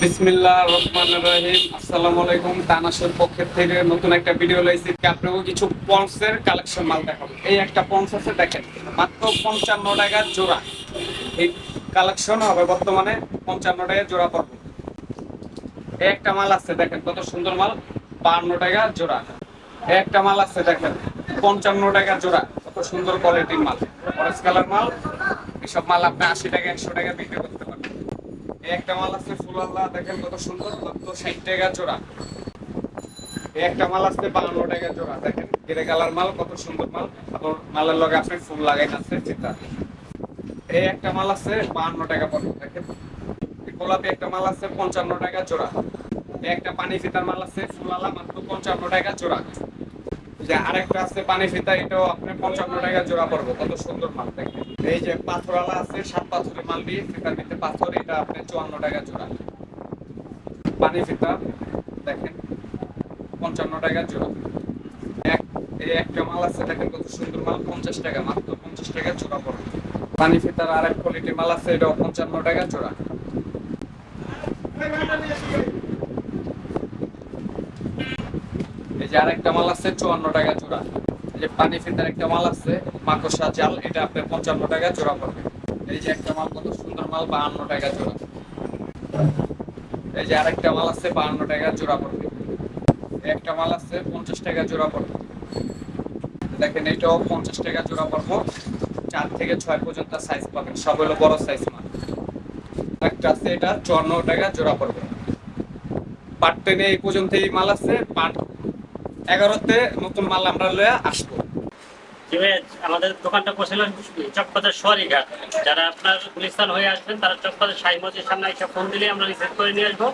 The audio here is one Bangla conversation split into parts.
বিসমিল্লাহির রহমানির রহিম। আসসালামু আলাইকুম। তানাশের পক্ষের থেকে নতুন একটা ভিডিও লাইছি। আপনাকে কিছু পন্সের কালেকশন মাল দেখাবো। এই একটা পন্স আছে, দেখেন মাত্র 55 টাকা জোড়া। এই কালেকশন হবে বর্তমানে 55 টাকা জোড়া পড়বে। এই একটা মাল আছে, দেখেন কত সুন্দর মাল, 52 টাকা জোড়া। এই একটা মাল আছে, দেখেন 55 টাকা জোড়া, কত সুন্দর কোয়ালিটির মাল, অরেঞ্জ কালার মাল। এসব মাল আপনি 80 টাকা 100 টাকা বিক্রি করতে পারবেন। এই একটা মাল আছে ফুল আল্লাহ, দেখেন কত সুন্দর, মাত্র 60 টাকা জোড়া। এই একটা মাল আছে 52 টাকা জোড়া, দেখেন গ্রে কালার মাল, কত সুন্দর মাল। আবার মালের লগে আপনি ফুল লাগাই আছে চিন্তা। এই একটা মাল আছে 52 টাকা পড়বে, দেখেন। এই গোলাপি একটা মাল আছে 55 টাকা জোড়া। এই একটা পানি ফিতার মাল আছে ফুল আলা, মাত্র 55 টাকা জোড়া। যে আরেকটা আছে পানি ফিতা, এটাও আপনি 55 টাকা জোড়া পড়বে, কত সুন্দর মাল দেখেন। এই যে পাথরওয়ালা আছে 7 পাথরের মাল দিয়ে ফিতার ভিতরে পাথর, এটা আপনি 54 টাকা জোড়া। পানি ফিতা দেখেন 55 টাকা জোড়া। এক এই একটা মাল আছে, দেখেন কত সুন্দর মাল, 50 টাকা, মাত্র 50 টাকা জোড়া পড়বে। পানি ফিতার আরেক কোয়ালিটির মাল আছে, এটাও 55 টাকা জোড়া। এই যে আরেকটা মাল আছে 54 টাকা জোড়া। এই যে পানি ফিতার একটা মাল আছে মাকড়সা জাল, এটা আপনার 55 টাকা জোড়া পড়বে। এই যে একটা মাল, কত সুন্দর মাল, 52 টাকা জোড়া। এই যে আরেকটা মাল আছে 52 টাকা জোড়া পড়বে। এই একটা মাল আছে 50 টাকা জোড়া পড়বে, দেখেন এটাও 50 টাকা জোড়া পড়বো। 4 থেকে 6 পর্যন্ত সাইজ পাবেন, সব হলো বড় সাইজ মাল। একটা আছে এটা 54 টাকা জোড়া পড়বে। পার্ট 10 এই পর্যন্ত এই মাল আছে। পার্ট 11তে নতুন মাল আমরা লয়ে আসবো। আমাদের দোকানটা বসেছিল চকবাজার সোয়ারিঘাট। যারা আপনার গুলিস্তান হয়ে আসবেন তারা চকবাজার শাহী মসজিদের সামনে এসে ফোন দিলে আমরা রিসিভ করে নিয়ে আসবো।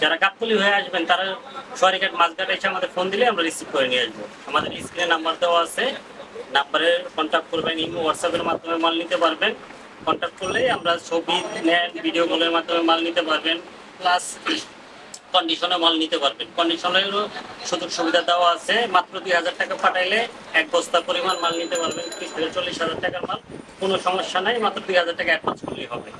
যারা গাবতলী হয়ে আসবেন তারা সোয়ারিঘাট মাঝঘাটে এসে আমাদের ফোন দিলে আমরা রিসিভ করে নিয়ে আসবো। আমাদের স্ক্রিনে নাম্বার দেওয়া আছে, নাম্বারে কন্ট্যাক্ট করবেন। ইমো হোয়াটসঅ্যাপের মাধ্যমে মাল নিতে পারবেন। কন্ট্যাক্ট করলেই আমরা ছবি নেন, ভিডিও কলের মাধ্যমে মাল নিতে পারবেন, প্লাস কন্ডিশনে মাল নিতে পারবেন। কন্ডিশনেরও সুযোগ সুবিধা দেওয়া আছে। মাত্র 2,000 টাকা পাঠাইলে 1 বস্তা পরিমাণ মাল নিতে পারবেন। 30 থেকে 40,000 টাকার মাল, কোনো সমস্যা নাই। মাত্র 2,000 টাকা অ্যাডভান্স করলেই হবে।